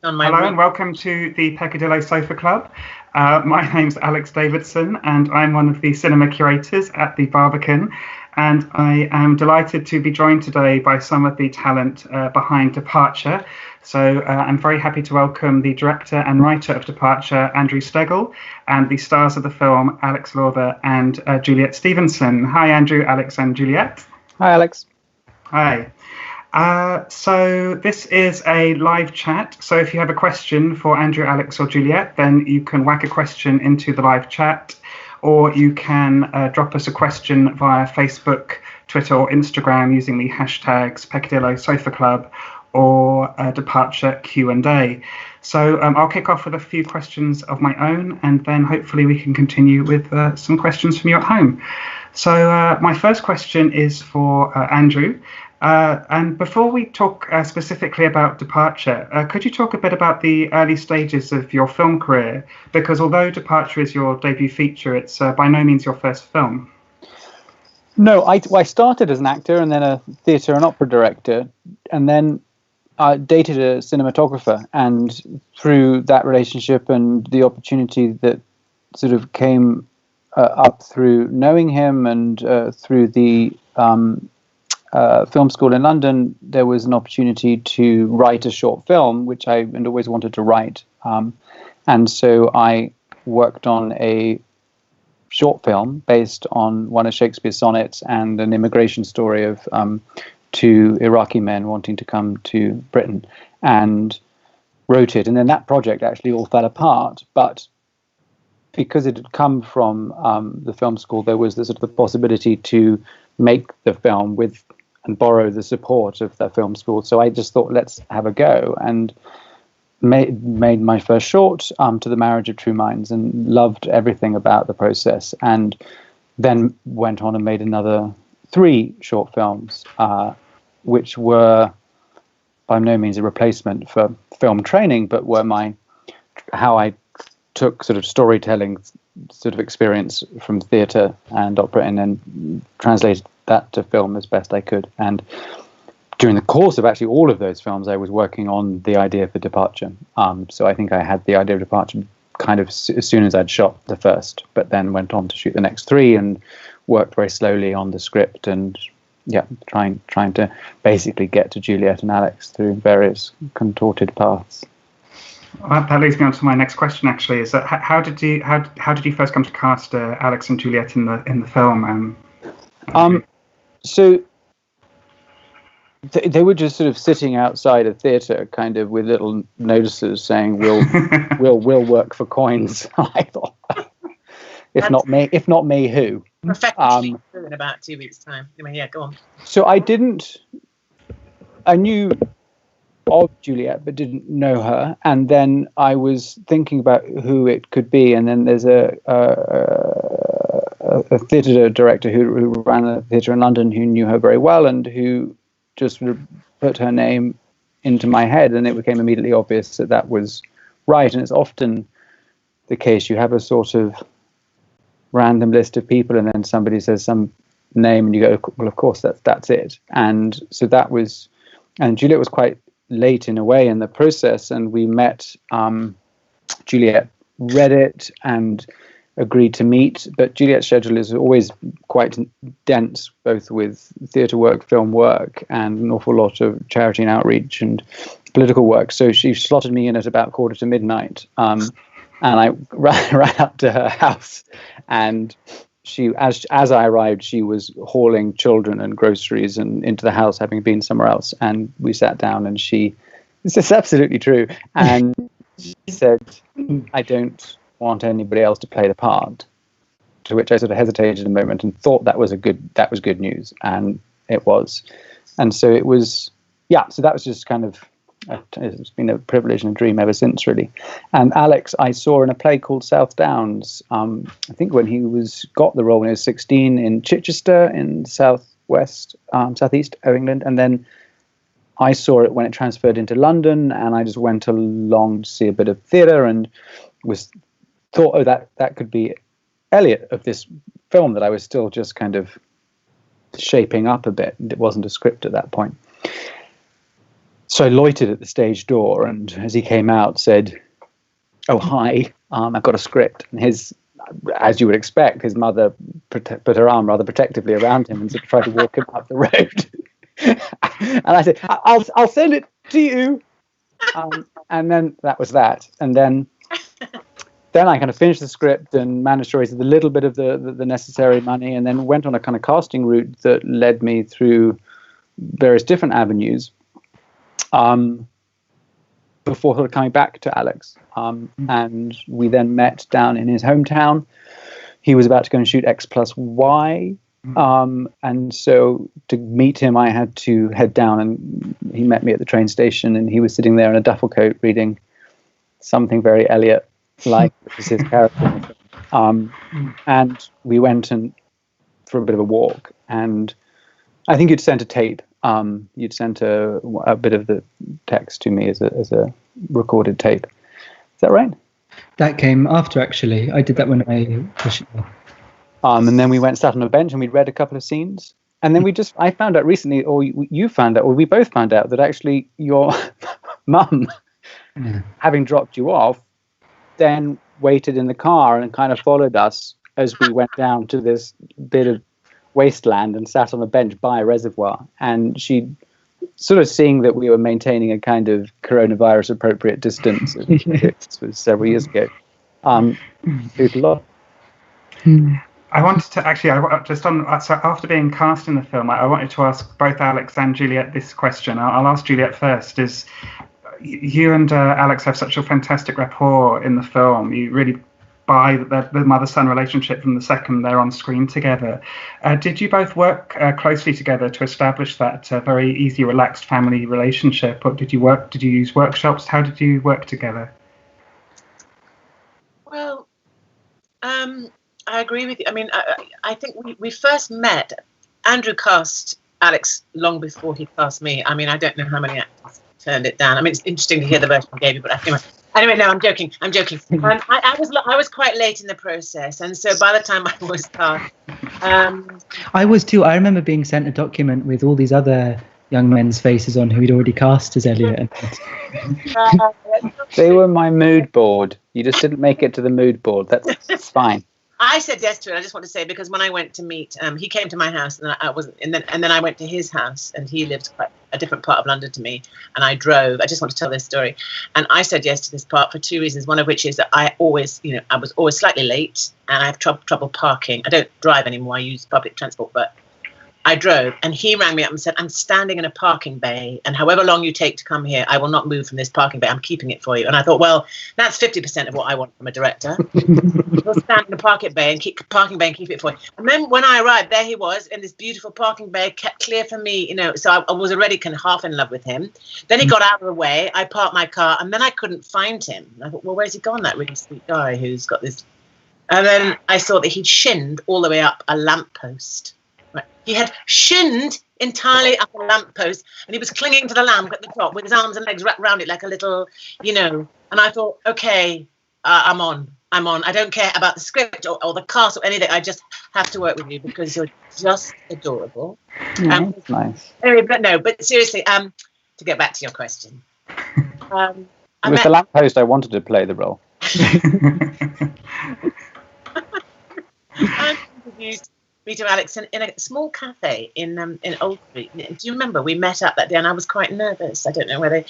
On my Hello and welcome to the Peccadillo Sofa Club. My name's Alex Davidson and I'm one of the cinema curators at the Barbican, and I am delighted to be joined today by some of the talent behind Departure. So I'm very happy to welcome the director and writer of Departure, Andrew Steggall, and the stars of the film, Alex Lawther and Juliet Stevenson. Hi Andrew, Alex and Juliet. Hi Alex. Hi. So this is a live chat. So if you have a question for Andrew, Alex or Juliet, then you can whack a question into the live chat, or you can drop us a question via Facebook, Twitter or Instagram using the hashtags Peccadillo Sofa Club or Departure Q&A. So I'll kick off with a few questions of my own, and then hopefully we can continue with some questions from you at home. So my first question is for Andrew. And before we talk specifically about Departure, could you talk a bit about the early stages of your film career? Because although Departure is your debut feature, it's by no means your first film. No, I started as an actor and then a theatre and opera director, and then I dated a cinematographer. And through that relationship and the opportunity that sort of came up through knowing him and through the film school in London, there was an opportunity to write a short film, which I had always wanted to write. And so I worked on a short film based on one of Shakespeare's sonnets and an immigration story of two Iraqi men wanting to come to Britain, and wrote it. And then that project actually all fell apart. But because it had come from the film school, there was the sort of the possibility to make the film with and borrow the support of the film school. So I just thought, let's have a go, and made my first short, To the Marriage of True Minds, and loved everything about the process. And then went on and made another 3 short films, which were by no means a replacement for film training, but were how I took sort of storytelling sort of experience from theatre and opera and then translated that to film as best I could. And during the course of actually all of those films, I was working on the idea for Departure. So I think I had the idea of Departure kind of as soon as I'd shot the first, but then went on to shoot the next 3 and worked very slowly on the script and trying to basically get to Juliet and Alex through various contorted paths. Well, that leads me on to my next question. Actually, is that how did you first come to cast Alex and Juliet in the film? So they were just sort of sitting outside a theatre, kind of with little notices saying, "We'll work for coins." I thought, if not me, who? Perfectly in about 2 weeks' time. I mean, go on. So I knew of Juliet, but didn't know her. And then I was thinking about who it could be. And then there's a theatre director who ran a theatre in London who knew her very well and who just sort of put her name into my head. And it became immediately obvious that was right. And it's often the case. You have a sort of random list of people and then somebody says some name and you go, well, of course, that's it. And so and Juliet was quite late in a way in the process, and we met. Juliet read it and agreed to meet, but Juliet's schedule is always quite dense, both with theatre work, film work, and an awful lot of charity and outreach and political work. So she slotted me in at about midnight, and I ran up to her house, and she, as I arrived, she was hauling children and groceries and into the house, having been somewhere else. And we sat down, and this is absolutely true. And she said, "I don't want anybody else to play the part." To which I sort of hesitated a moment and thought that was good news, and it was. And so it was, so that was just kind of, it's been a privilege and a dream ever since, really. And Alex, I saw in a play called South Downs, I think when he got the role when he was 16 in Chichester in southeast of England. And then I saw it when it transferred into London, and I just went along to see a bit of theatre and thought, that could be Elliot of this film that I was still just kind of shaping up a bit. It wasn't a script at that point. So I loitered at the stage door, and as he came out, said, "Oh, hi, I've got a script." And as you would expect, his mother put her arm rather protectively around him and sort of tried to walk him up the road. And I said, I'll send it to you. And then that was that. And then I kind of finished the script and managed to raise a little bit of the necessary money, and then went on a kind of casting route that led me through various different avenues before sort of coming back to Alex. And we then met down in his hometown. He was about to go and shoot X+Y. And so to meet him, I had to head down, and he met me at the train station, and he was sitting there in a duffel coat reading something very Eliot-like, which is his character. And we went for a bit of a walk, and I think you'd sent a tape. You'd sent a bit of the text to me as a recorded tape. Is that right? That came after, actually. I did that when I was... And then we went, sat on a bench, and we'd read a couple of scenes. And then I found out recently, or you found out, or we both found out, that actually your mum, having dropped you off, then waited in the car and kind of followed us as we went down to this bit of wasteland and sat on a bench by a reservoir. And she, sort of seeing that we were maintaining a kind of coronavirus appropriate distance, this was several years ago, did a lot. I wanted to actually, so after being cast in the film, I wanted to ask both Alex and Juliet this question. I'll ask Juliet first. Is you and Alex have such a fantastic rapport in the film. You really buy the mother-son relationship from the second they're on screen together. Did you both work closely together to establish that very easy, relaxed family relationship? Or did you use workshops? How did you work together? Well, I agree with you. I mean, I think we first met. Andrew cast Alex long before he cast me. I mean, I don't know how many actors turned it down. I mean, it's interesting to hear the version I gave you, but anyway, no, I'm joking. I was quite late in the process, and so by the time I was cast, I was too. I remember being sent a document with all these other young men's faces on who he'd already cast as Elliot. They were my mood board. You just didn't make it to the mood board. That's fine. I said yes to it. I just want to say, because when I went to meet, he came to my house, and I wasn't, and then I went to his house, and he lived quite a different part of London to me, and I drove. I just want to tell this story, and I said yes to this part for two reasons. One of which is that I was always slightly late, and I have trouble parking. I don't drive anymore. I use public transport, but I drove, and he rang me up and said, "I'm standing in a parking bay, and however long you take to come here, I will not move from this parking bay. I'm keeping it for you." And I thought, well, that's 50% of what I want from a director. We'll stand in a parking bay and keep it for you. And then when I arrived, there he was in this beautiful parking bay, kept clear for me, so I was already kind of half in love with him. Then he got out of the way. I parked my car, and then I couldn't find him. And I thought, well, where's he gone? That really sweet guy who's got this. And then I saw that he'd shinned all the way up a lamppost. Right. He had shinned entirely up a lamppost, and he was clinging to the lamp at the top with his arms and legs wrapped around it like a little, And I thought, okay, I'm on. I don't care about the script or the cast or anything. I just have to work with you because you're just adorable. Nice. Anyway, but seriously, to get back to your question. It was the lamppost I wanted to play the role. I introduced me to Alex in a small cafe in Old Street. Do you remember? We met up that day, and I was quite nervous. I don't know whether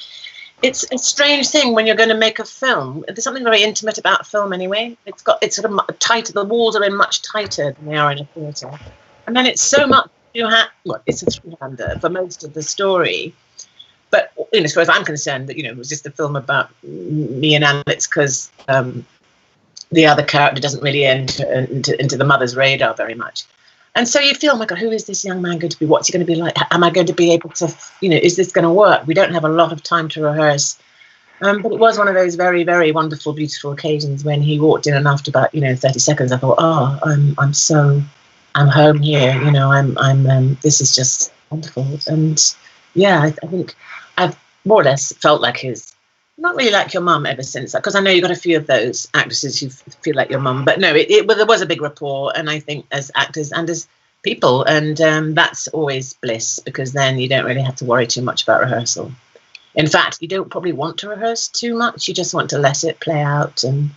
it's a strange thing when you're going to make a film. There's something very intimate about film, anyway. It's sort of tighter. The walls are in much tighter than they are in a theatre, and then it's so much. It's a three-hander for most of the story. But as far as I'm concerned, that it was just a film about me and Alex, because the other character doesn't really enter into the mother's radar very much. And so you feel, oh my God, who is this young man going to be? What's he going to be like? Am I going to be able to, is this going to work? We don't have a lot of time to rehearse. But it was one of those very, very wonderful, beautiful occasions when he walked in, and after about, 30 seconds, I thought, oh, I'm home here. This is just wonderful. And yeah, I think I've more or less felt like not really like your mum ever since, because I know you've got a few of those actresses who feel like your mum, but no, there was a big rapport, and I think as actors and as people, and that's always bliss, because then you don't really have to worry too much about rehearsal. In fact, you don't probably want to rehearse too much. You just want to let it play out, and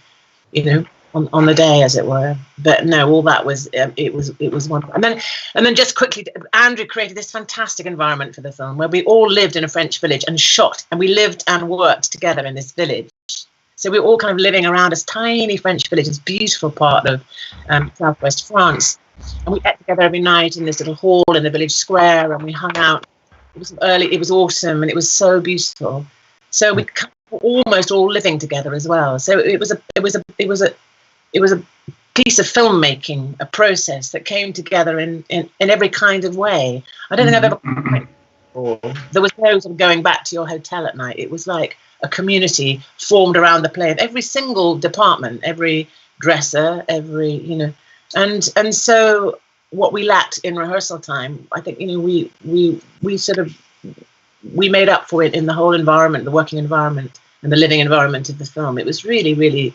on the day, as it were. But no, all that was it was wonderful. And then just quickly, Andrew created this fantastic environment for the film where we all lived in a French village and shot, and we lived and worked together in this village. So we were all kind of living around this tiny French village, this beautiful part of southwest France. And we ate together every night in this little hall in the village square, and we hung out. It was autumn, and it was so beautiful. So we were almost all living together as well. So it was a piece of filmmaking, a process that came together in every kind of way. I don't think I've ever. There was no sort of going back to your hotel at night. It was like a community formed around the play of every single department, every dresser, and so what we lacked in rehearsal time, I think, we made up for it in the whole environment, the working environment and the living environment of the film. It was really, really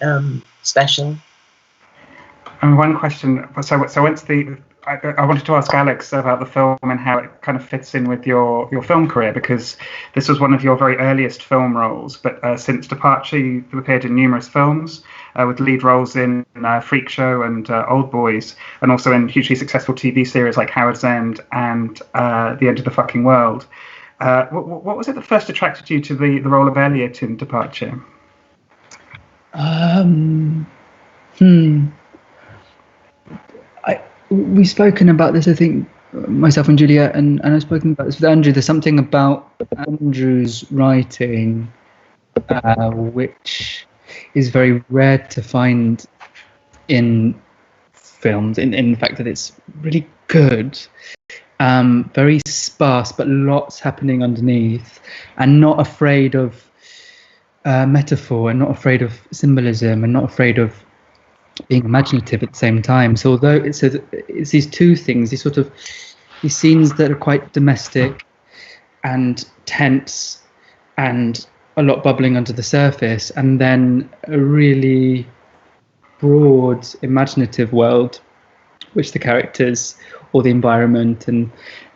special. And one question, so what's I wanted to ask Alex about the film and how it kind of fits in with your film career, because this was one of your very earliest film roles, but since departure you've appeared in numerous films with lead roles in Freak Show and Old Boys, and also in hugely successful TV series like Howard's End and The End of the Fucking World. What was it that first attracted you to the role of Elliot in Departure? We've spoken about this, I think, myself and Juliet, and I've spoken about this with Andrew. There's something about Andrew's writing which is very rare to find in films, in the fact that it's really good, very sparse, but lots happening underneath, and not afraid of metaphor, and not afraid of symbolism, and not afraid of being imaginative at the same time. So although it's these two things, these scenes that are quite domestic and tense and a lot bubbling under the surface, and then a really broad imaginative world which the characters or the environment and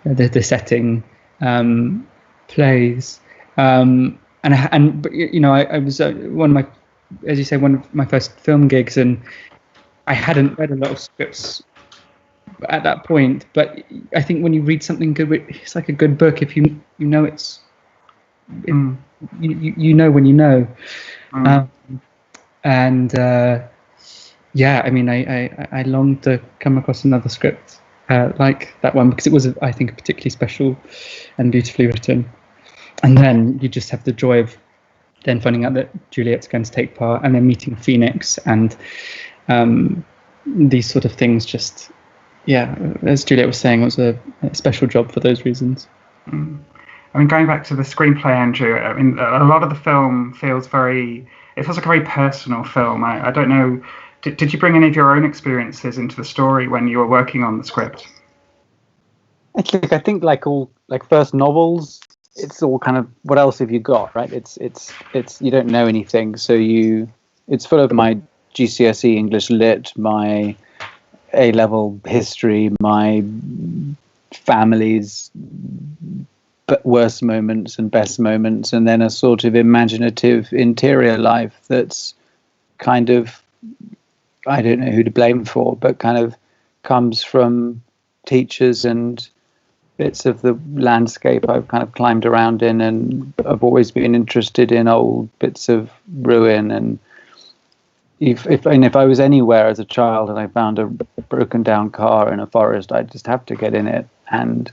the setting plays. I was one of my first film gigs, and I hadn't read a lot of scripts at that point, but I think when you read something good, it's like a good book. If you know you know when you know. I longed to come across another script like that one, because it was, I think, particularly special and beautifully written. And then you just have the joy of then finding out that Juliet's going to take part, and then meeting Phoenix, and these sort of things. Just, as Juliet was saying, it was a special job for those reasons. I mean, going back to the screenplay, Andrew, I mean, a lot of the film feels like a very personal film. I don't know, did you bring any of your own experiences into the story when you were working on the script? I think like all first novels, it's all kind of, what else have you got, right? It's you don't know anything, so it's full of my GCSE English Lit, my A-level history, my family's worst moments and best moments, and then a sort of imaginative interior life that's kind of, I don't know who to blame for, but kind of comes from teachers and bits of the landscape I've kind of climbed around in, and I've always been interested in old bits of ruin. And if I was anywhere as a child and I found a broken down car in a forest, I'd just have to get in it, and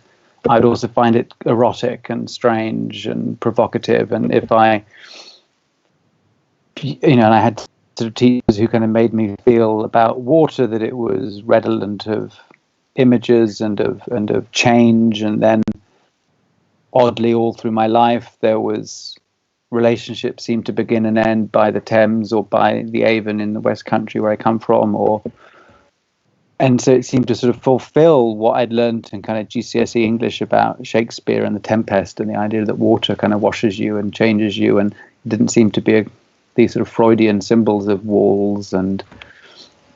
I'd also find it erotic and strange and provocative. And if I had sort of teachers who kind of made me feel about water that it was redolent of images and of change. And then oddly, all through my life, there was relationships seemed to begin and end by the Thames or by the Avon in the West Country where I come from, and so it seemed to sort of fulfill what I'd learned in kind of GCSE English about Shakespeare and the Tempest, and the idea that water kind of washes you and changes you, and it didn't seem to be these sort of Freudian symbols of walls, and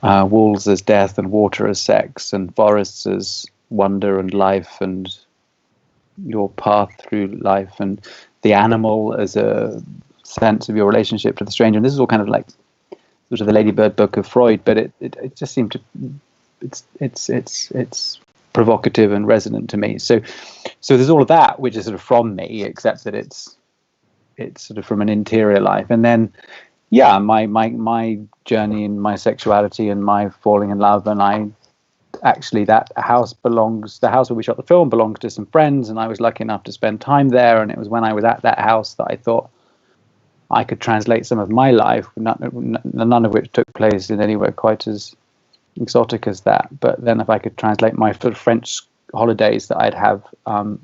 walls as death and water as sex and forests as wonder and life and your path through life. And the animal as a sense of your relationship to the stranger. And this is all kind of like sort of the Ladybird book of Freud, but it just seemed to it's provocative and resonant to me. So there's all of that which is sort of from me, except that it's sort of from an interior life. And then my journey in my sexuality and my falling in love, and the house where we shot the film belonged to some friends, and I was lucky enough to spend time there. And it was when I was at that house that I thought I could translate some of my life, none of which took place in anywhere quite as exotic as that. But then if I could translate my sort of French holidays that I'd have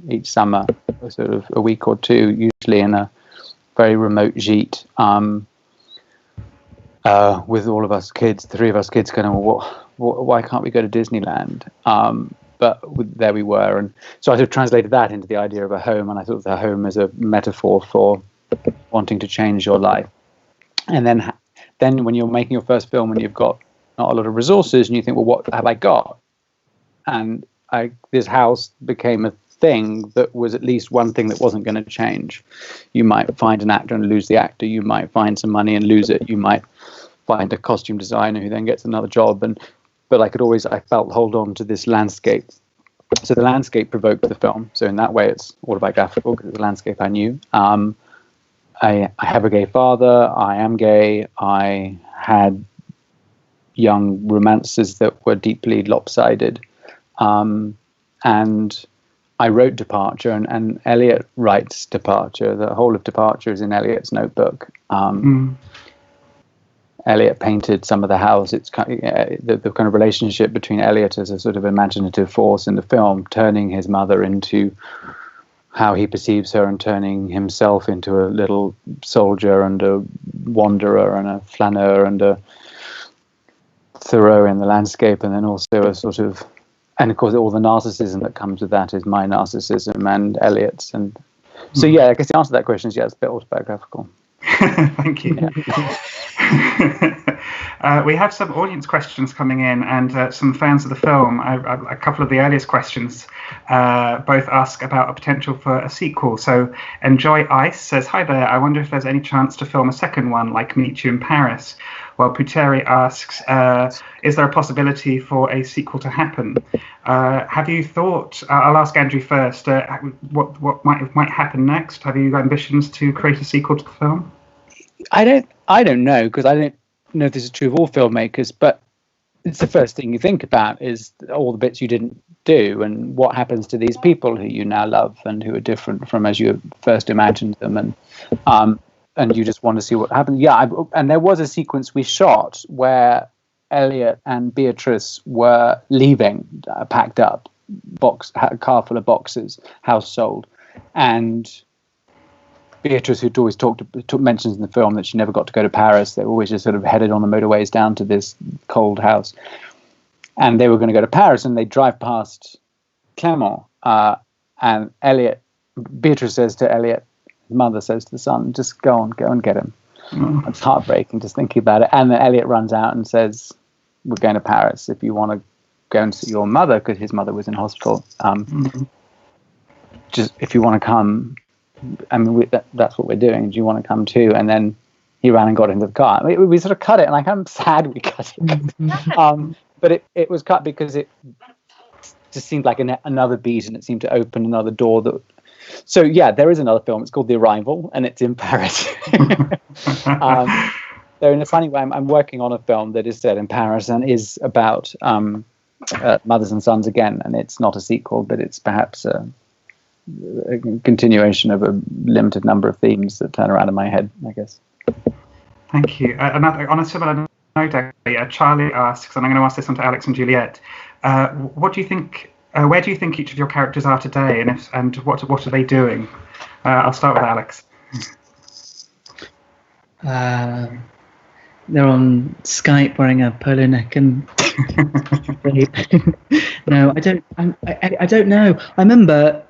each summer, sort of a week or two, usually in a very remote gîte, with all of us kids, three of us kids going, why can't we go to Disneyland? But there we were. And so I sort of translated that into the idea of a home, and I thought the home is a metaphor for wanting to change your life. And then when you're making your first film and you've got not a lot of resources, and you think, well, what have I got? And this house became a thing that was at least one thing that wasn't going to change. You might find an actor and lose the actor. You might find some money and lose it. You might find a costume designer who then gets another job. But I felt hold on to this landscape. So the landscape provoked the film. So in that way, it's autobiographical because it's the landscape I knew. I have a gay father. I am gay. I had young romances that were deeply lopsided. And I wrote Departure, and Eliot writes Departure. The whole of Departure is in Eliot's notebook. Eliot painted some of the house. It's the kind of relationship between Eliot as a sort of imaginative force in the film, turning his mother into how he perceives her, and turning himself into a little soldier and a wanderer and a flaneur and a Thoreau in the landscape, and then also a sort of, and of course all the narcissism that comes with that is my narcissism and Eliot's. And so I guess the answer to that question is it's a bit autobiographical. Thank you. We have some audience questions coming in, and some fans of the film. A couple of the earliest questions both ask about a potential for a sequel. So Enjoy Ice says, hi there, I wonder if there's any chance to film a second one like Meet You in Paris. While Puteri asks, is there a possibility for a sequel to happen? Have you thought, I'll ask Andrew first, what might happen next? Have you got ambitions to create a sequel to the film? I don't know, because I don't know if this is true of all filmmakers, but it's the first thing you think about is all the bits you didn't do, and what happens to these people who you now love and who are different from as you first imagined them, and you just want to see what happens. And there was a sequence we shot where Eliot and Beatrice were leaving, packed up, a car full of boxes, house sold, and Beatrice, who'd always mentions in the film that she never got to go to Paris. They were always just sort of headed on the motorways down to this cold house. And they were going to go to Paris, and they drive past Clermont. And Beatrice says to Eliot, his mother says to the son, just go and get him. It's heartbreaking just thinking about it. And then Eliot runs out and says, we're going to Paris. If you want to go and see your mother, because his mother was in hospital, just if you want to come, I mean, that's what we're doing. Do you want to come too? And then he ran and got into the car. We sort of cut it, and I'm sad we cut it. But it was cut because it just seemed like another beat, and it seemed to open another door. So there is another film. It's called The Arrival, and it's in Paris. Though in a funny way, I'm working on a film that is set in Paris and is about mothers and sons again, and it's not a sequel, but it's perhaps a continuation of a limited number of themes that turn around in my head, I guess. Thank you. On a similar note, Charlie asks, and I'm going to ask this one to Alex and Juliet, what do you think? Where do you think each of your characters are today, and what are they doing? I'll start with Alex. They're on Skype wearing a polo neck and. No, I don't know. I remember.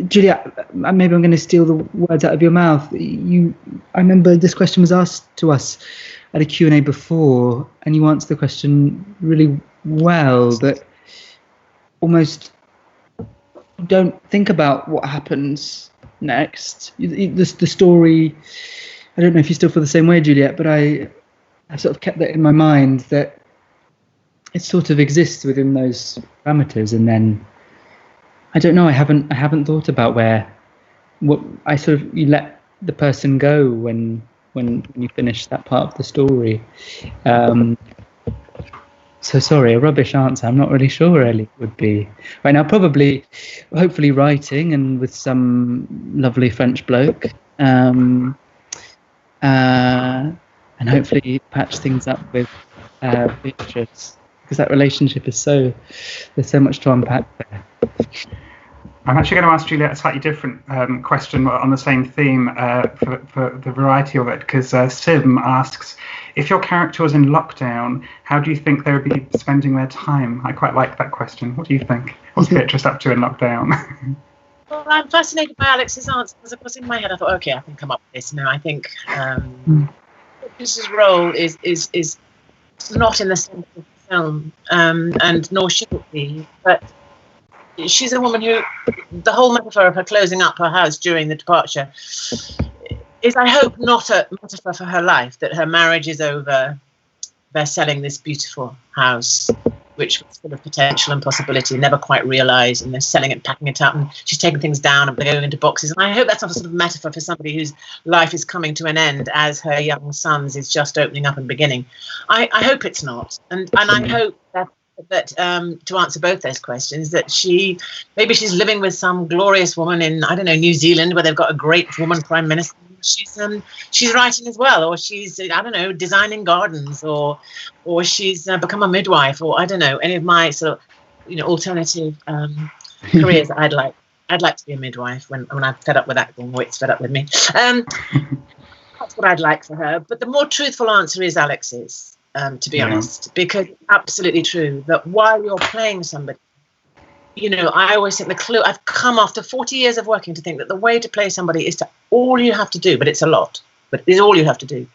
Juliet, maybe I'm going to steal the words out of your mouth. I remember this question was asked to us at a Q&A before, and you answered the question really well, that almost don't think about what happens next. The story, I don't know if you still feel the same way, Juliet, but I sort of kept that in my mind, that it sort of exists within those parameters, and then I don't know. I haven't thought about you let the person go when you finish that part of the story. So sorry, a rubbish answer. I'm not really sure where Elliot would be right now. Probably, hopefully, writing and with some lovely French bloke, and hopefully patch things up with Beatrice, because that relationship is there's so much to unpack there. I'm actually going to ask Juliet a slightly different question on the same theme for the variety of it, because Sim asks, if your character was in lockdown, how do you think they would be spending their time? I quite like that question. What do you think? What's Beatrice up to in lockdown? Well, I'm fascinated by Alex's answer, because, of course, in my head I thought, okay, I can come up with this. No, I think Beatrice's role is not in the centre of the film, and nor should it be, but she's a woman who, the whole metaphor of her closing up her house during the departure is, I hope, not a metaphor for her life, that her marriage is over, they're selling this beautiful house, which was full of potential and possibility, never quite realised, and they're selling it, packing it up, and she's taking things down and going into boxes. And I hope that's not a sort of metaphor for somebody whose life is coming to an end as her young son's is just opening up and beginning. I hope it's not. And I hope that to answer both those questions, that maybe she's living with some glorious woman in, I don't know, New Zealand, where they've got a great woman prime minister. She's writing as well, or she's, I don't know, designing gardens, or she's become a midwife, or I don't know, any of my sort of, alternative careers that I'd like to be a midwife when I'm fed up with acting, or it's fed up with me. That's what I'd like for her. But the more truthful answer is Alex's. To be honest, because it's absolutely true that while you're playing somebody, I always think the clue, I've come after 40 years of working to think that the way to play somebody is all you have to do, but it's a lot, but it's all you have to do,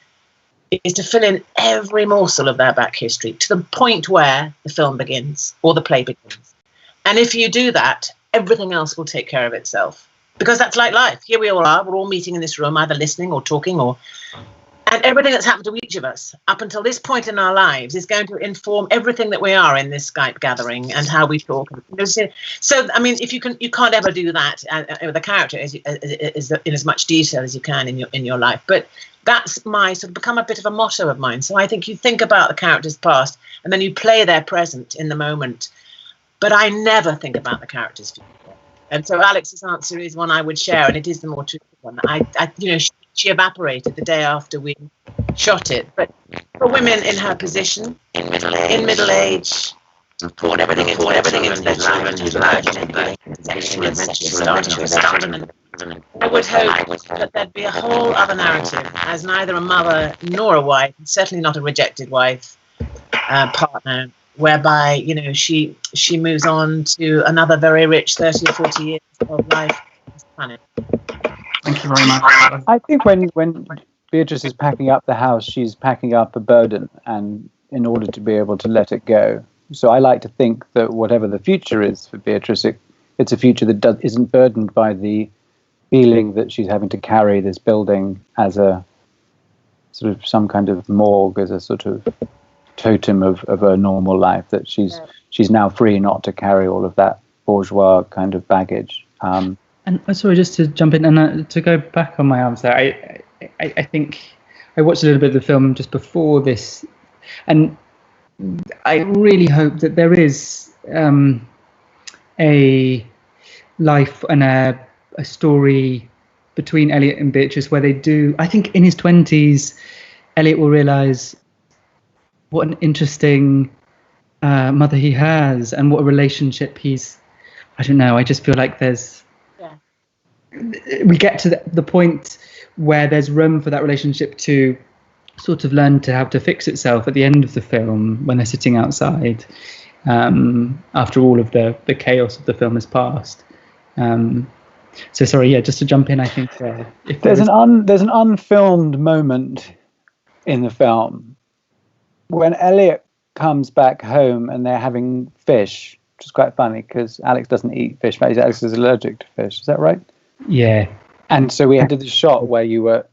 is to fill in every morsel of their back history to the point where the film begins or the play begins. And if you do that, everything else will take care of itself, because that's like life. Here we all are, we're all meeting in this room, either listening or talking, and everything that's happened to each of us up until this point in our lives is going to inform everything that we are in this Skype gathering and how we talk. So, I mean, if you can't ever do that with a character in as much detail as you can in your life. But that's my sort of become a bit of a motto of mine. So I think you think about the character's past and then you play their present in the moment. But I never think about the character's future. And so Alex's answer is one I would share, and it is the more truthful one. She evaporated the day after we shot it. But for women in her position, in middle age, poured everything into their children, whose lives had been sexual adventures starting to start. I would hope that there'd be a whole other narrative, as neither a mother nor a wife, certainly not a rejected wife, partner, whereby she moves on to another very rich 30 or 40 years of life on this planet. Thank you very much. I think when Beatrice is packing up the house, she's packing up a burden, and in order to be able to let it go. So I like to think that whatever the future is for Beatrice, it's a future that isn't burdened by the feeling that she's having to carry this building as a sort of some kind of morgue, as a sort of totem of her normal life, that she's now free not to carry all of that bourgeois kind of baggage. And sorry, just to jump in and to go back on my answer, I think I watched a little bit of the film just before this, and I really hope that there is a life and a story between Elliot and Beatrice where they do. I think in his 20s, Elliot will realise what an interesting mother he has, and what a relationship he's. I don't know. I just feel like we get to the point where there's room for that relationship to sort of learn to how to fix itself at the end of the film, when they're sitting outside after all of the chaos of the film has passed. So sorry, just to jump in, I think if there's an unfilmed moment in the film when Elliot comes back home and they're having fish, which is quite funny because Alex doesn't eat fish. Alex is allergic to fish. Is that right? Yeah. And so we did the shot where you were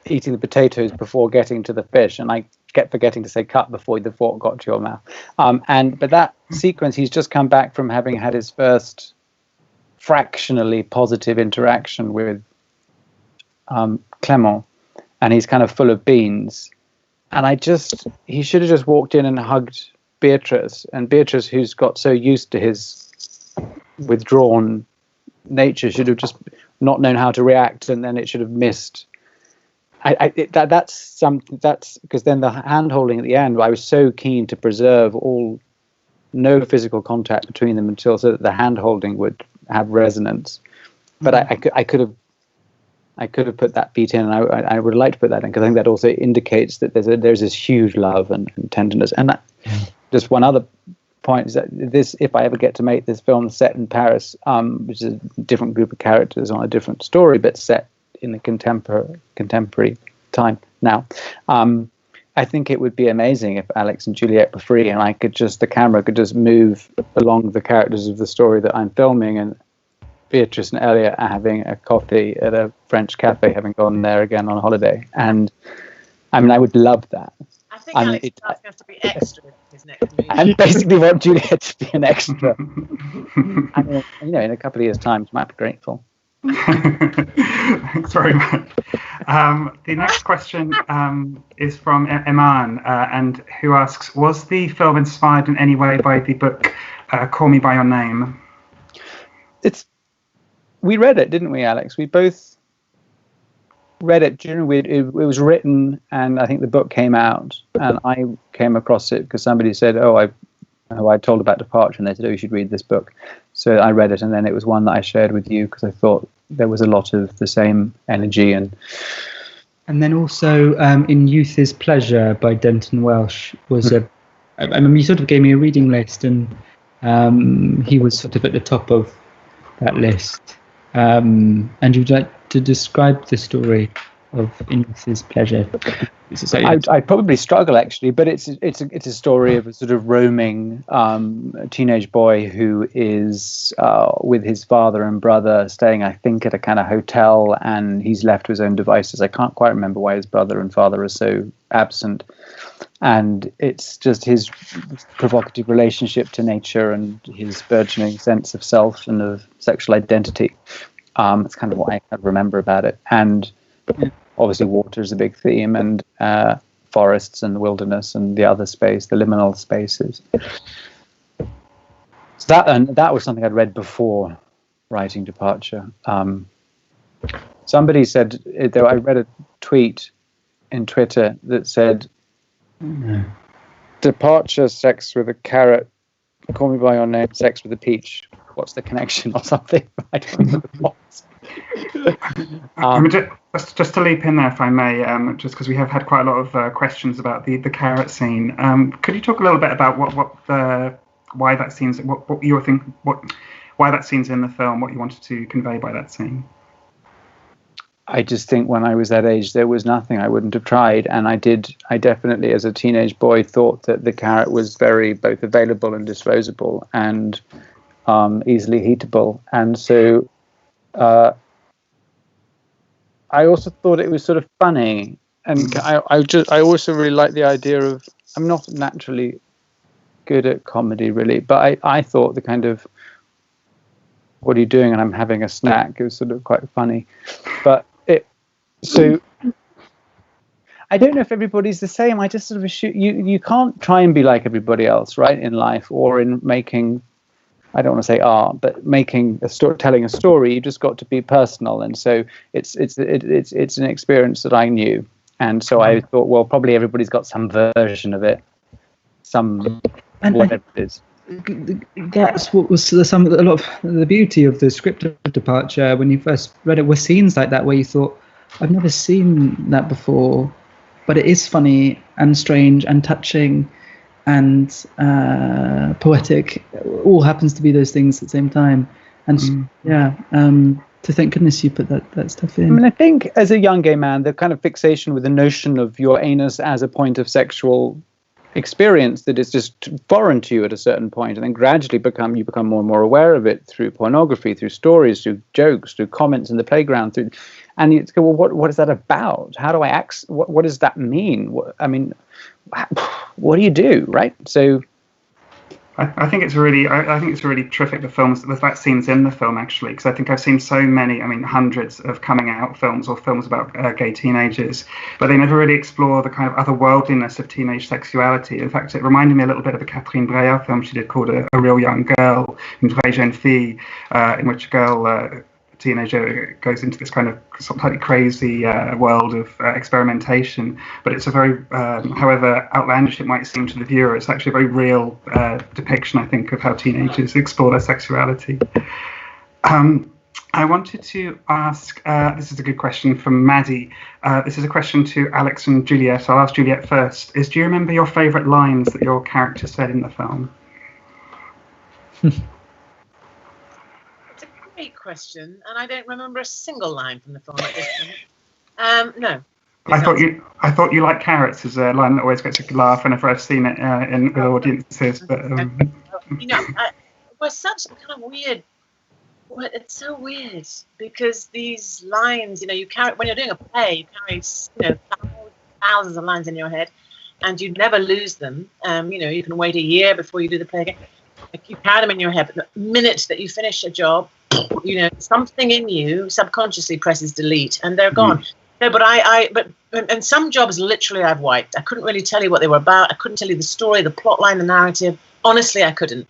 eating the potatoes before getting to the fish, and I kept forgetting to say cut before the fork got to your mouth. But that sequence, he's just come back from having had his first fractionally positive interaction with Clement, and he's kind of full of beans. And he should have just walked in and hugged Beatrice, and Beatrice, who's got so used to his withdrawn nature, should have just not known how to react, and then it should have missed. That's because then the hand holding at the end, I was so keen to preserve no physical contact between them so that the hand holding would have resonance. But I could have put that beat in, and I would like to put that in, because I think that also indicates that there's this huge love and tenderness. And just one other point is that if I ever get to make this film set in Paris, which is a different group of characters on a different story, but set in the contemporary time now, I think it would be amazing if Alex and Juliet were free, and the camera could just move along the characters of the story that I'm filming, and Beatrice and Elliot are having a coffee at a French cafe, having gone there again on holiday. And I mean, I would love that. I think Alex is going to have to be extra in his next movie. And basically want Juliet to be an extra. I mean, in a couple of years' time, I might be grateful. Thanks very much. The next question is from Iman, and who asks, was the film inspired in any way by the book Call Me By Your Name? We read it, didn't we, Alex? We both read it during it was written, and I think the book came out, and I came across it because somebody said, I told about Departure, and they said, you should read this book. So I read it, and then it was one that I shared with you because I thought there was a lot of the same energy. And then also in Youth is Pleasure by Denton Welsh was I remember you sort of gave me a reading list, and he was sort of at the top of that list. And you'd like to describe the story of In Youth is Pleasure? I'd probably struggle, actually, but it's a story of a sort of roaming teenage boy who is with his father and brother staying, I think, at a kind of hotel, and he's left to his own devices. I can't quite remember why his brother and father are so absent. And it's just his provocative relationship to nature and his burgeoning sense of self and of sexual identity. It's kind of what I remember about it. And obviously water is a big theme, and forests and wilderness and the other space, the liminal spaces. So that was something I'd read before writing Departure. Somebody said, I read a tweet in Twitter that said, Departure, sex with a carrot, Call Me By Your Name, sex with a peach. What's the connection or something? I don't remember the plot. Just to leap in there, if I may, just because we have had quite a lot of questions about the carrot scene. Could you talk a little bit about why that scene's why that scene's in the film, what you wanted to convey by that scene? I just think when I was that age, there was nothing I wouldn't have tried. And I definitely, as a teenage boy, thought that the carrot was very both available and disposable and easily heatable. And so I also thought it was sort of funny. And I also really like the idea of, I'm not naturally good at comedy, really, but I thought the kind of, what are you doing? And I'm having a snack. It was sort of quite funny. But so I don't know if everybody's the same. I just sort of you can't try and be like everybody else, right, in life or in making, I don't want to say art, but making telling a story. You just got to be personal, and so it's an experience that I knew, and so I thought, well, probably everybody's got some version of it, whatever it is. That's what was a lot of the beauty of the script of Departure when you first read it, were scenes like that where you thought, I've never seen that before, but it is funny and strange and touching and poetic. It all happens to be those things at the same time. And to thank goodness you put that stuff in. I mean, I think as a young gay man, the kind of fixation with the notion of your anus as a point of sexual experience that is just foreign to you at a certain point, and then gradually you become more and more aware of it through pornography, through stories, through jokes, through comments in the playground, and you go, well, what is that about? How do I act? What does that mean? What do you do, right? So I think it's really, I think it's really terrific, the films, the fact scenes in the film, actually, because I think I've seen so many, hundreds of coming out films or films about gay teenagers, but they never really explore the kind of otherworldliness of teenage sexuality. In fact, it reminded me a little bit of a Catherine Breillat film she did called A Real Young Girl, Une Vraie Jeune Fille, in which a girl, teenager, goes into this kind of slightly crazy world of experimentation, but it's a very, however outlandish it might seem to the viewer, it's actually a very real depiction, I think, of how teenagers explore their sexuality. I wanted to ask, this is a good question from Maddie. This is a question to Alex and Juliet. I'll ask Juliet first. Do you remember your favourite lines that your character said in the film? Great question, and I don't remember a single line from the film at this point. No. I thought you liked carrots as a line that always gets a laugh whenever I've seen it with audiences. But it was such a kind of weird. Well, it's so weird because these lines, you carry when you're doing a play, you carry thousands of lines in your head, and you never lose them. You can wait a year before you do the play again. Like you carry them in your head, but the minute that you finish a job, something in you subconsciously presses delete, and they're gone. No, but some jobs literally I've wiped. I couldn't really tell you what they were about. I couldn't tell you the story, the plot line, the narrative. Honestly, I couldn't.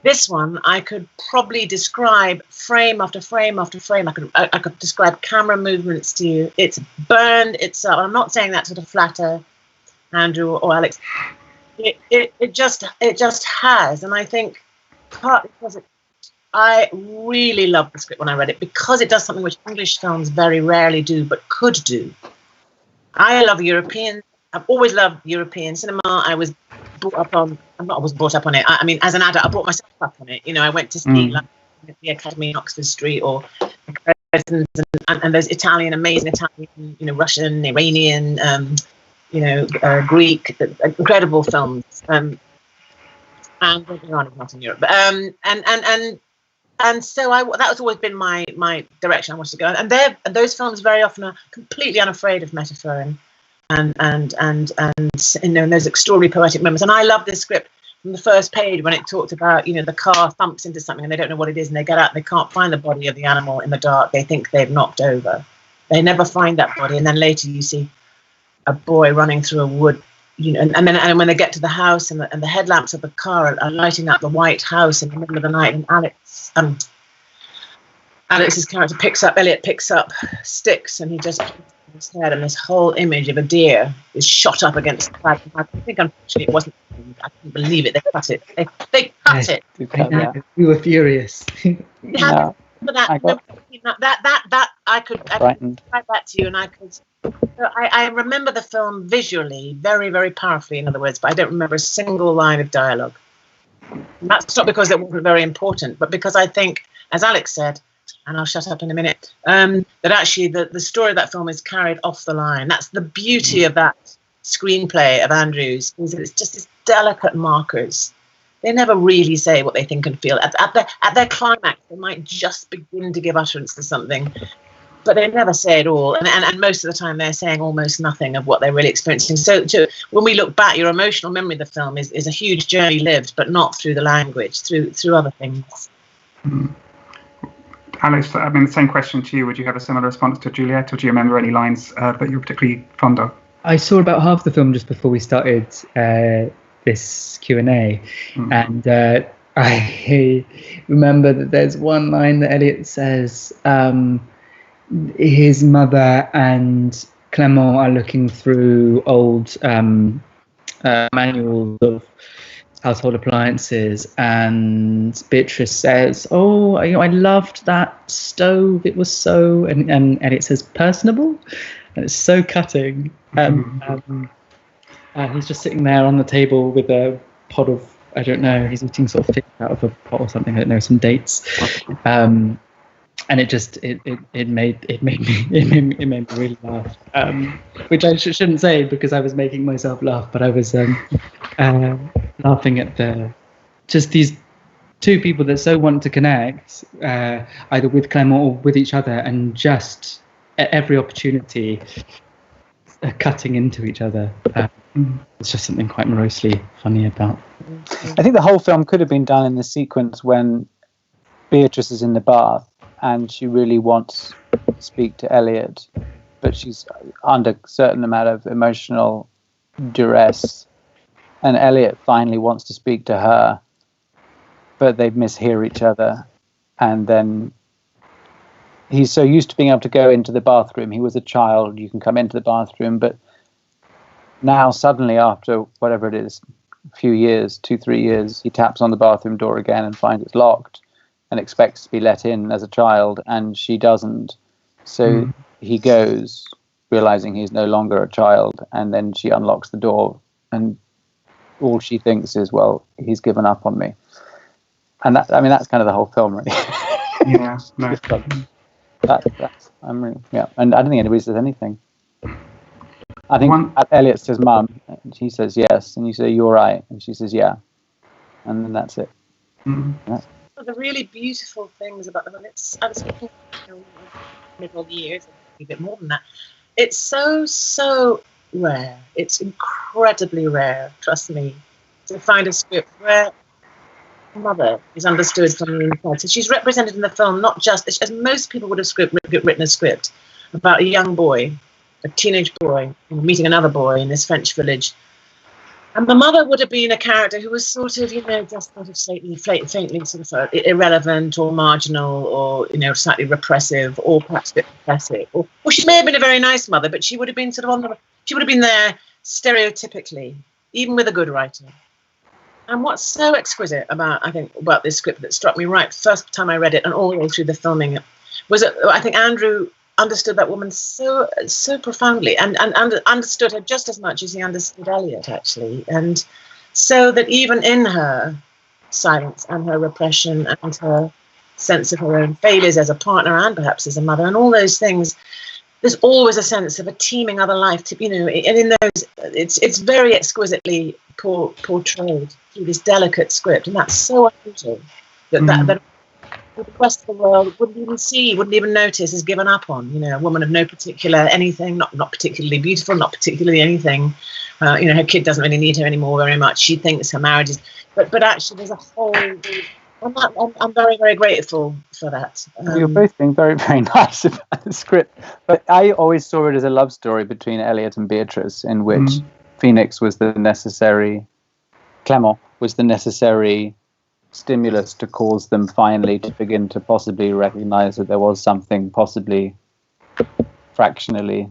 This one, I could probably describe frame after frame after frame. I could describe camera movements to you. It's burned itself. I'm not saying that to flatter Andrew or Alex. It just has, and I think partly because I really loved the script when I read it, because it does something which English films very rarely do, but could do. I love European. I've always loved European cinema. I was brought up on. I was brought up on it. I mean, as an adult, I brought myself up on it. I went to see like the Academy in Oxford Street or and those amazing Italian, Russian, Iranian. Greek, incredible films, and not in Europe, but and so that has always been my direction I wanted to go, and those films very often are completely unafraid of metaphor and those extraordinary poetic moments. And I love this script from the first page when it talked about the car thumps into something and they don't know what it is, and they get out and they can't find the body of the animal in the dark. They think they've knocked over. They never find that body, and then later you see a boy running through a wood, and when they get to the house and the headlamps of the car are lighting up the white house in the middle of the night, and Alex's character Elliot picks up sticks and he just puts it in his head, and this whole image of a deer is shot up against the flag. I think unfortunately it wasn't. I couldn't believe it. They cut it. They cut it. We were furious. That I could write that to you, and I could. I remember the film visually very, very powerfully, in other words, but I don't remember a single line of dialogue. And that's not because it wasn't very important, but because I think, as Alex said, and I'll shut up in a minute, that actually the story of that film is carried off the line. That's the beauty of that screenplay of Andrew's, is that it's just these delicate markers. They never really say what they think and feel. At their climax, they might just begin to give utterance to something, but they never say it all. And most of the time, they're saying almost nothing of what they're really experiencing. So when we look back, your emotional memory of the film is a huge journey lived, but not through the language, through other things. Alex, the same question to you. Would you have a similar response to Juliet, or do you remember any lines that you're particularly fond of? I saw about half the film just before we started this Q&A, and I remember that there's one line that Elliot says, his mother and Clement are looking through old manuals of household appliances, and Beatrice says, "Oh, I loved that stove. It was so," and Elliot says, "personable," and it's so cutting. He's just sitting there on the table with a pot of, I don't know, he's eating sort of fish out of a pot or something, I don't know, some dates. and it made me really laugh, which I shouldn't say because I was making myself laugh, but I was laughing at just these two people that so want to connect, either with Clement or with each other, and just at every opportunity cutting into each other. It's just something quite morosely funny about. I think the whole film could have been done in the sequence when Beatrice is in the bath and she really wants to speak to Elliot, but she's under a certain amount of emotional duress, and Elliot finally wants to speak to her, but they mishear each other, and then he's so used to being able to go into the bathroom. He was a child, you can come into the bathroom, but now suddenly after whatever it is, a few years, 2-3 years, he taps on the bathroom door again and finds it's locked and expects to be let in as a child, and she doesn't. So he goes, realizing he's no longer a child, and then she unlocks the door and all she thinks is, well, he's given up on me. And that, I mean, that's kind of the whole film, really. Yeah, no. And I don't think anybody says anything. I think Elliot says "Mum," and she says yes, and you say "You're right," and she says "Yeah," and then that's it. One of the really beautiful things about the film, I was thinking, middle years, a bit more than that. It's so rare. It's incredibly rare. Trust me, to find a script where mother is understood from the inside. So she's represented in the film, not just as most people would have written a script about a young boy, a teenage boy, meeting another boy in this French village. And the mother would have been a character who was sort of, just sort of faintly sort of irrelevant or marginal or, slightly repressive or perhaps a bit pathetic. Or she may have been a very nice mother, but she would have been she would have been there stereotypically, even with a good writer. And what's so exquisite about this script that struck me right first time I read it and all the way through the filming was that I think Andrew understood that woman so profoundly and understood her just as much as he understood Elliot, actually. And so that even in her silence and her repression and her sense of her own failures as a partner and perhaps as a mother and all those things, there's always a sense of a teeming other life, and in those, it's very exquisitely portrayed through this delicate script, and that's so unusual that the rest of the world wouldn't even notice is given up on. A woman of no particular anything, not particularly beautiful, not particularly anything. Her kid doesn't really need her anymore very much. She thinks her marriage is, but actually there's a whole. I'm very, very grateful for that. You're both being very, very nice about the script, but I always saw it as a love story between Elliot and Beatrice, in which Clement was the necessary stimulus to cause them finally to begin to possibly recognize that there was something possibly fractionally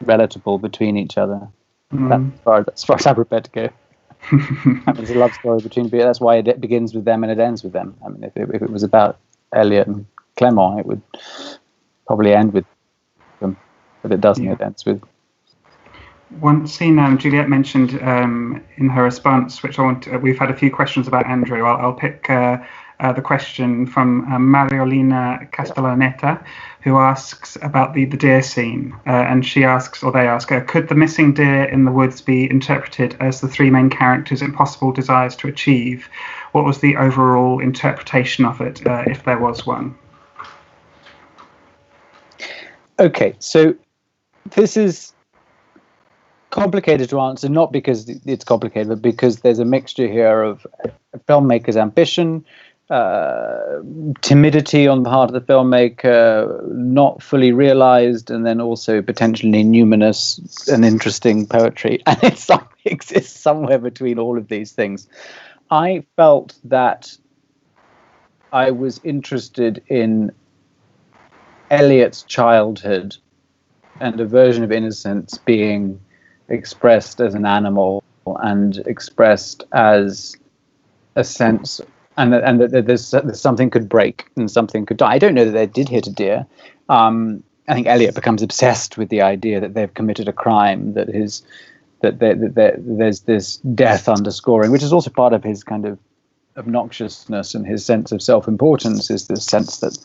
relatable between each other. That's as far as I'm prepared to go. It's a love story between. That's why it begins with them and it ends with them. I mean, if it was about Elliot and Clement, it would probably end with them, but it doesn't. It ends with. One scene Juliet mentioned in her response, which we've had a few questions about Andrew. I'll pick the question from Mariolina Castellaneta, who asks about the deer scene, and they ask, could the missing deer in the woods be interpreted as the three main characters' impossible desires to achieve? What was the overall interpretation of it, if there was one? Okay, so this is complicated to answer, not because it's complicated, but because there's a mixture here of a filmmaker's ambition, timidity on the part of the filmmaker, not fully realized, and then also potentially numinous and interesting poetry. And it exists somewhere between all of these things. I felt that I was interested in Eliot's childhood and a version of innocence being expressed as an animal and expressed as a sense, and that there's something could break and something could die. I don't know that they did hit a deer. I think Eliot becomes obsessed with the idea that they've committed a crime, that there's this death underscoring, which is also part of his kind of obnoxiousness and his sense of self-importance is the sense that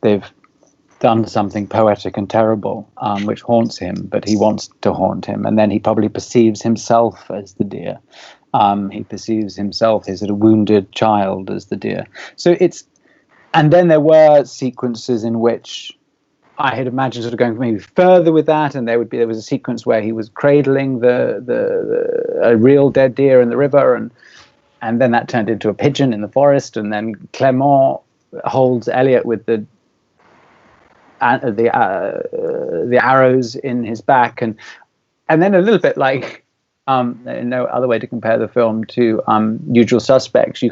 they've done something poetic and terrible, which haunts him, but he wants to haunt him. And then he probably perceives himself as the deer. He perceives himself, his sort of wounded child, as the deer. So and then there were sequences in which I had imagined sort of going maybe further with that, and there was a sequence where he was cradling a real dead deer in the river, and then that turned into a pigeon in the forest, and then Clement holds Elliot with the arrows in his back, and then a little bit like no other way to compare the film to Usual Suspects.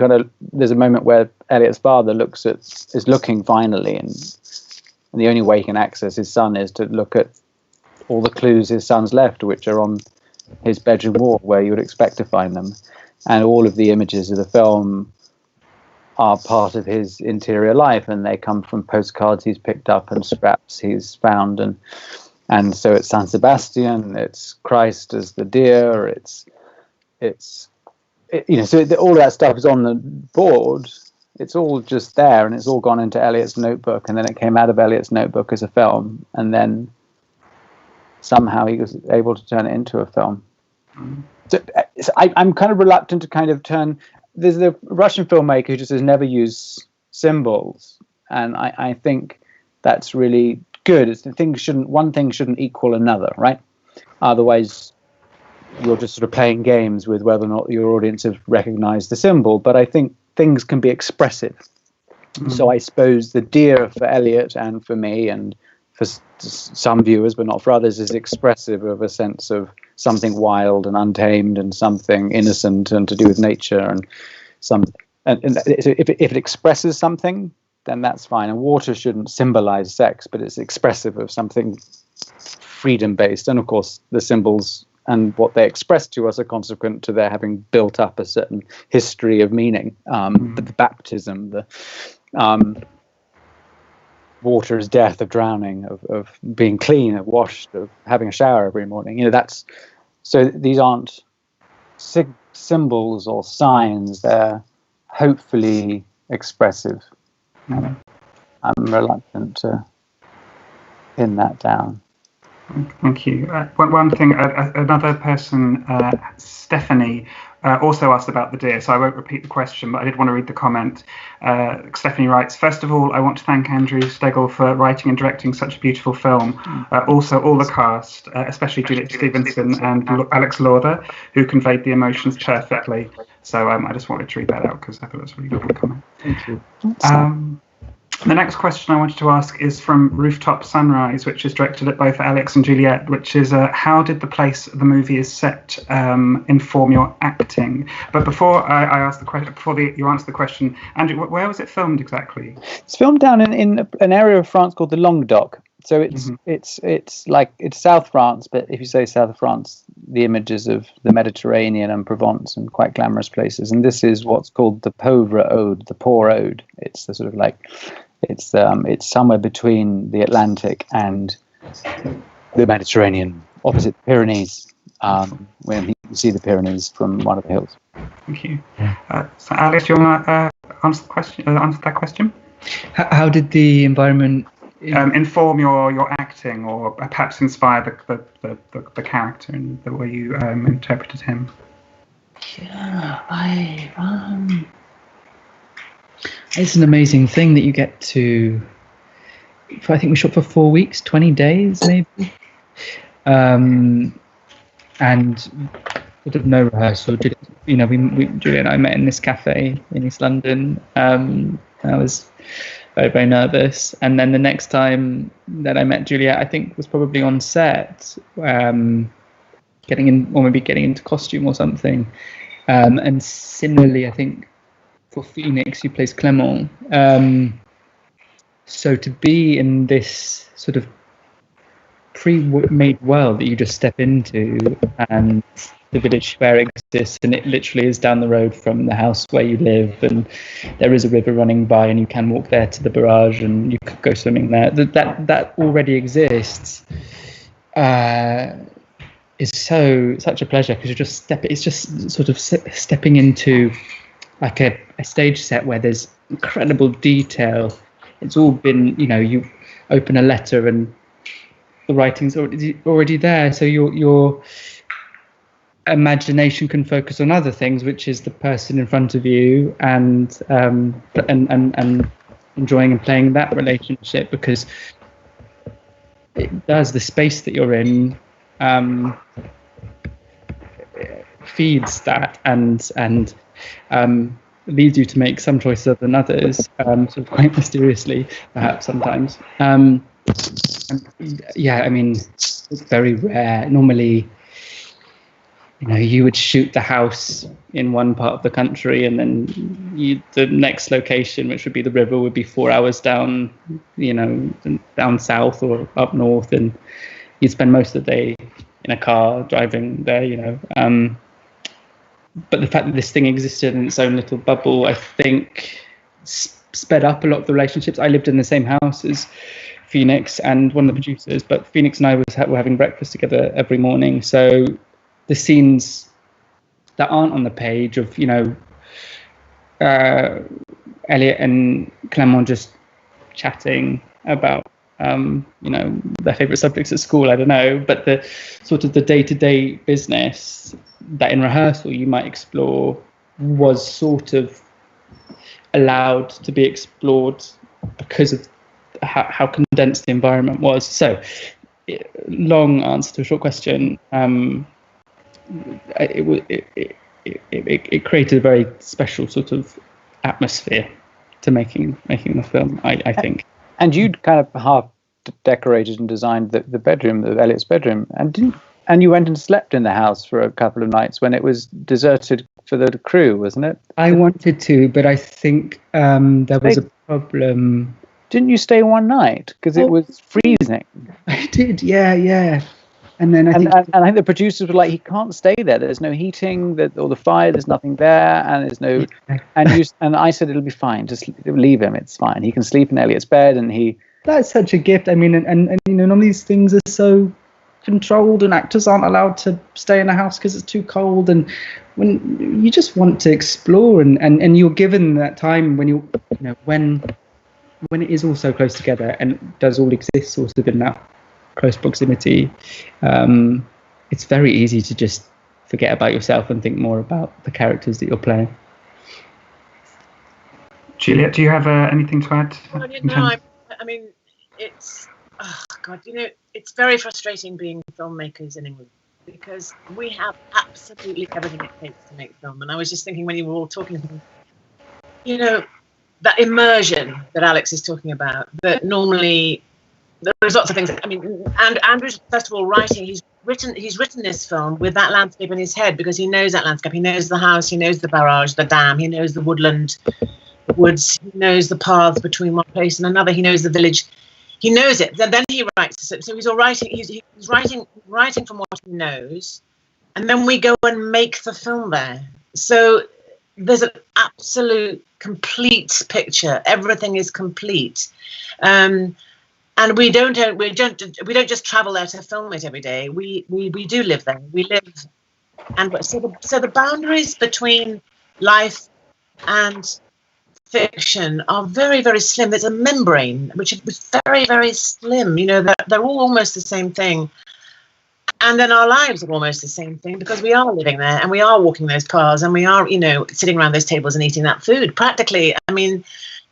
There's a moment where Elliot's father is looking finally, and the only way he can access his son is to look at all the clues his son's left, which are on his bedroom wall where you would expect to find them, and all of the images of the film are part of his interior life, and they come from postcards he's picked up and scraps he's found, and so it's San Sebastian, it's Christ as the deer, so all of that stuff is on the board. It's all just there, and it's all gone into Elliot's notebook, and then it came out of Elliot's notebook as a film, and then somehow he was able to turn it into a film. So I'm kind of reluctant to kind of turn. There's the Russian filmmaker who just says never use symbols, and I think that's really good. One thing shouldn't equal another, right? Otherwise, you're just sort of playing games with whether or not your audience have recognized the symbol. But I think things can be expressive. So I suppose the deer for Elliot and for me and for some viewers, but not for others, is expressive of a sense of something wild and untamed and something innocent and to do with nature and so if it expresses something, then that's fine. And water shouldn't symbolize sex, but it's expressive of something freedom-based. And of course, the symbols and what they express to us are consequent to their having built up a certain history of meaning. The baptism, the water is death, of drowning, of being clean, of washed, of having a shower every morning. So these aren't symbols or signs. They're hopefully expressive. I'm reluctant to pin that down. Thank you. One thing, another person, Stephanie, also asked about the deer, so I won't repeat the question, but I did want to read the comment. Stephanie writes, first of all, I want to thank Andrew Steggall for writing and directing such a beautiful film. Also, all the cast, especially Juliet Stevenson and Alex Lawther, who conveyed the emotions perfectly. So I just wanted to read that out because I thought it was a really good comment. Thank you. The next question I wanted to ask is from Rooftop Sunrise, which is directed at both Alex and Juliet, which is how did the place the movie is set inform your acting? But before I ask the question, you answer the question, Andrew, where was it filmed exactly? It's filmed down in an area of France called the Languedoc. So it's South France, but if you say South of France, the images of the Mediterranean and Provence and quite glamorous places. And this is what's called the pauvre ode, the poor ode. It's the sort of like it's somewhere between the Atlantic and the Mediterranean, opposite the Pyrenees, when you can see the Pyrenees from one of the hills. Thank you. So Alex, do you want to answer that question? How did the environment inform your acting, or perhaps inspire the character and the way you interpreted him? Yeah, it's an amazing thing that you get to. I think we shot for 4 weeks, 20 days maybe, and sort of no rehearsal. Juliet and I met in this cafe in East London. I was very, very nervous. And then the next time that I met Juliet, I think was probably on set, getting into costume or something. And similarly, I think for Phoenix, you plays Clement. So to be in this sort of pre-made world that you just step into, and the village where it exists, and it literally is down the road from the house where you live, and there is a river running by, and you can walk there to the barrage, and you could go swimming there. That already exists. Is such a pleasure, because it's just sort of stepping into like a stage set where there's incredible detail. It's all been, you open a letter and the writing's already there, so your imagination can focus on other things, which is the person in front of you, and enjoying and playing that relationship, because it does, the space that you're in feeds that and leads you to make some choices other than others, sort of quite mysteriously, perhaps sometimes. Yeah, I mean, it's very rare. Normally, you would shoot the house in one part of the country, and then the next location, which would be the river, would be 4 hours down, down south or up north, and you'd spend most of the day in a car driving there, But the fact that this thing existed in its own little bubble, I think, sped up a lot of the relationships. I lived in the same house as Phoenix and one of the producers, but Phoenix and I were having breakfast together every morning. So the scenes that aren't on the page of, Elliot and Clement just chatting about, their favorite subjects at school, I don't know, but the sort of the day-to-day business that in rehearsal you might explore was sort of allowed to be explored because of how condensed the environment was. So, long answer to a short question. It created a very special sort of atmosphere to making the film, I think. And you'd kind of half decorated and designed the bedroom, the Elliot's bedroom, and you went and slept in the house for a couple of nights when it was deserted for the crew, wasn't it? I wanted to, but I think there was a problem. Didn't you stay one night because it was freezing? I did, yeah. And then I think the producers were like, he can't stay there. There's no heating, or the fire. There's nothing there, and there's no. And I said it'll be fine. Just leave him. It's fine. He can sleep in Elliot's bed, and he. That's such a gift. I mean, and none of these things are so controlled, and actors aren't allowed to stay in a house because it's too cold. And when you just want to explore, and you're given that time when when it is all so close together and it does all exist sort of in that close proximity, it's very easy to just forget about yourself and think more about the characters that you're playing. Juliet, do you have anything to add? I mean, it's it's very frustrating being filmmakers in England, because we have absolutely everything it takes to make film. And I was just thinking when you were all talking, that immersion that Alex is talking about, that normally there's lots of things. I mean, and Andrew's, first of all, writing, he's written this film with that landscape in his head, because he knows that landscape. He knows the house, he knows the barrage, the dam, he knows the woodland, the woods, he knows the paths between one place and another, he knows the village. He knows it. Then he writes. So he's all writing. He's writing from what he knows, and then we go and make the film there. So there's an absolute complete picture. Everything is complete, and we don't just travel there to film it every day. We do live there. We live, and so the boundaries between life and fiction are very, very slim. There's a membrane which is very, very slim. They're all almost the same thing, and then our lives are almost the same thing, because we are living there and we are walking those paths and we are, sitting around those tables and eating that food. Practically, I mean.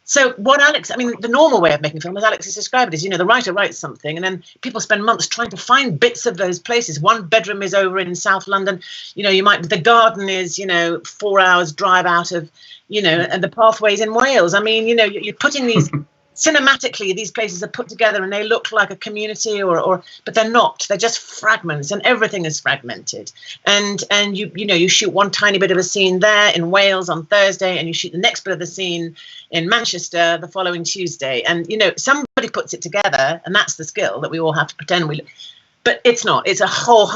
So the normal way of making film, as Alex has described, is, the writer writes something and then people spend months trying to find bits of those places. One bedroom is over in South London. The garden is, 4 hours drive out of, and the pathways in Wales. I mean, you're putting these, cinematically, these places are put together and they look like a community but they're not. They're just fragments, and everything is fragmented. And you shoot one tiny bit of a scene there in Wales on Thursday, and you shoot the next bit of the scene in Manchester the following Tuesday. And, somebody puts it together, and that's the skill that we all have to pretend but it's not. It's a whole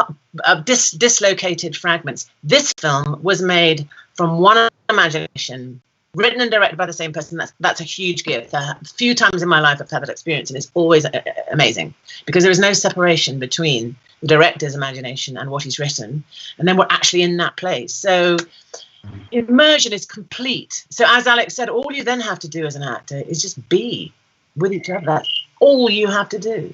dislocated fragments. This film was made from one imagination, written and directed by the same person. That's a huge gift. A few times in my life I've had that experience, and it's always amazing, because there is no separation between the director's imagination and what he's written, and then we're actually in that place. So immersion is complete. So as Alex said, all you then have to do as an actor is just be with each other. That's all you have to do.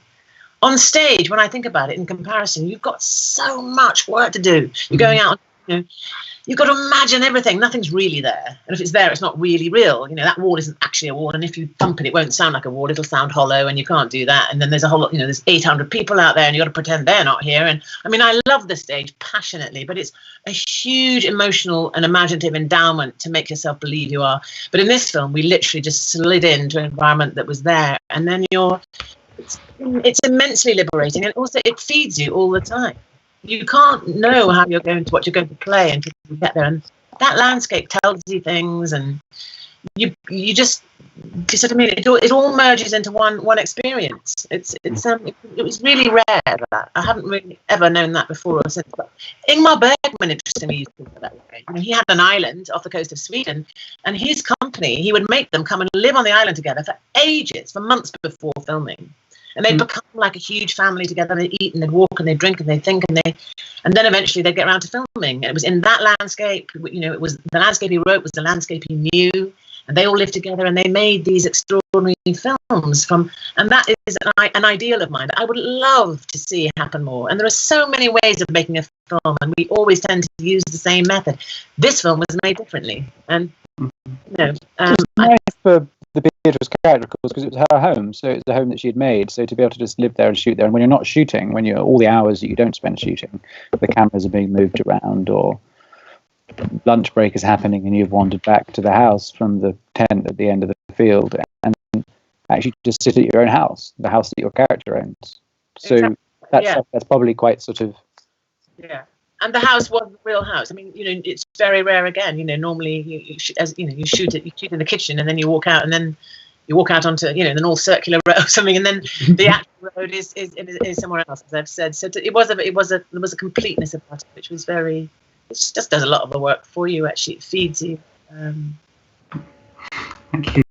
On stage, when I think about it in comparison, you've got so much work to do. You're going out, you've got to imagine everything. Nothing's really there. And if it's there, it's not really real. That wall isn't actually a wall. And if you thump it, it won't sound like a wall. It'll sound hollow, and you can't do that. And then there's a whole lot, there's 800 people out there, and you've got to pretend they're not here. And I mean, I love the stage passionately, but it's a huge emotional and imaginative endowment to make yourself believe you are. But in this film, we literally just slid into an environment that was there. And then it's immensely liberating. And also it feeds you all the time. You can't know what you're going to play until you get there, and that landscape tells you things, and you just what I mean. It all merges into one experience. It was really rare that I haven't really ever known that before or since. But Ingmar Bergman, interestingly, used to think that way. He had an island off the coast of Sweden, and his company, he would make them come and live on the island together for ages, for months before filming. And they'd become like a huge family together. They'd eat and they'd walk and they'd drink and they'd think and then eventually they'd get around to filming. And it was in that landscape, it was the landscape he wrote was the landscape he knew, and they all lived together and they made these extraordinary films and that is an ideal of mine that I would love to see happen more. And there are so many ways of making a film, and we always tend to use the same method. This film was made differently, and it's nice for the Beatrice character, of course, because it was her home, so it's the home that she had made. So to be able to just live there and shoot there, and when you're not shooting, when you're all the hours that you don't spend shooting, the cameras are being moved around, or lunch break is happening, and you've wandered back to the house from the tent at the end of the field, and actually just sit at your own house, the house that your character owns. So exactly. That's probably quite sort of And the house was the real house. I mean, it's very rare again. Normally you shoot in the kitchen, and then you walk out, and then you walk out onto the North Circular Road or something, and then the actual road is somewhere else, as I've said. So there was a completeness about it, which was very. It just does a lot of the work for you. Actually, it feeds you. Thank you.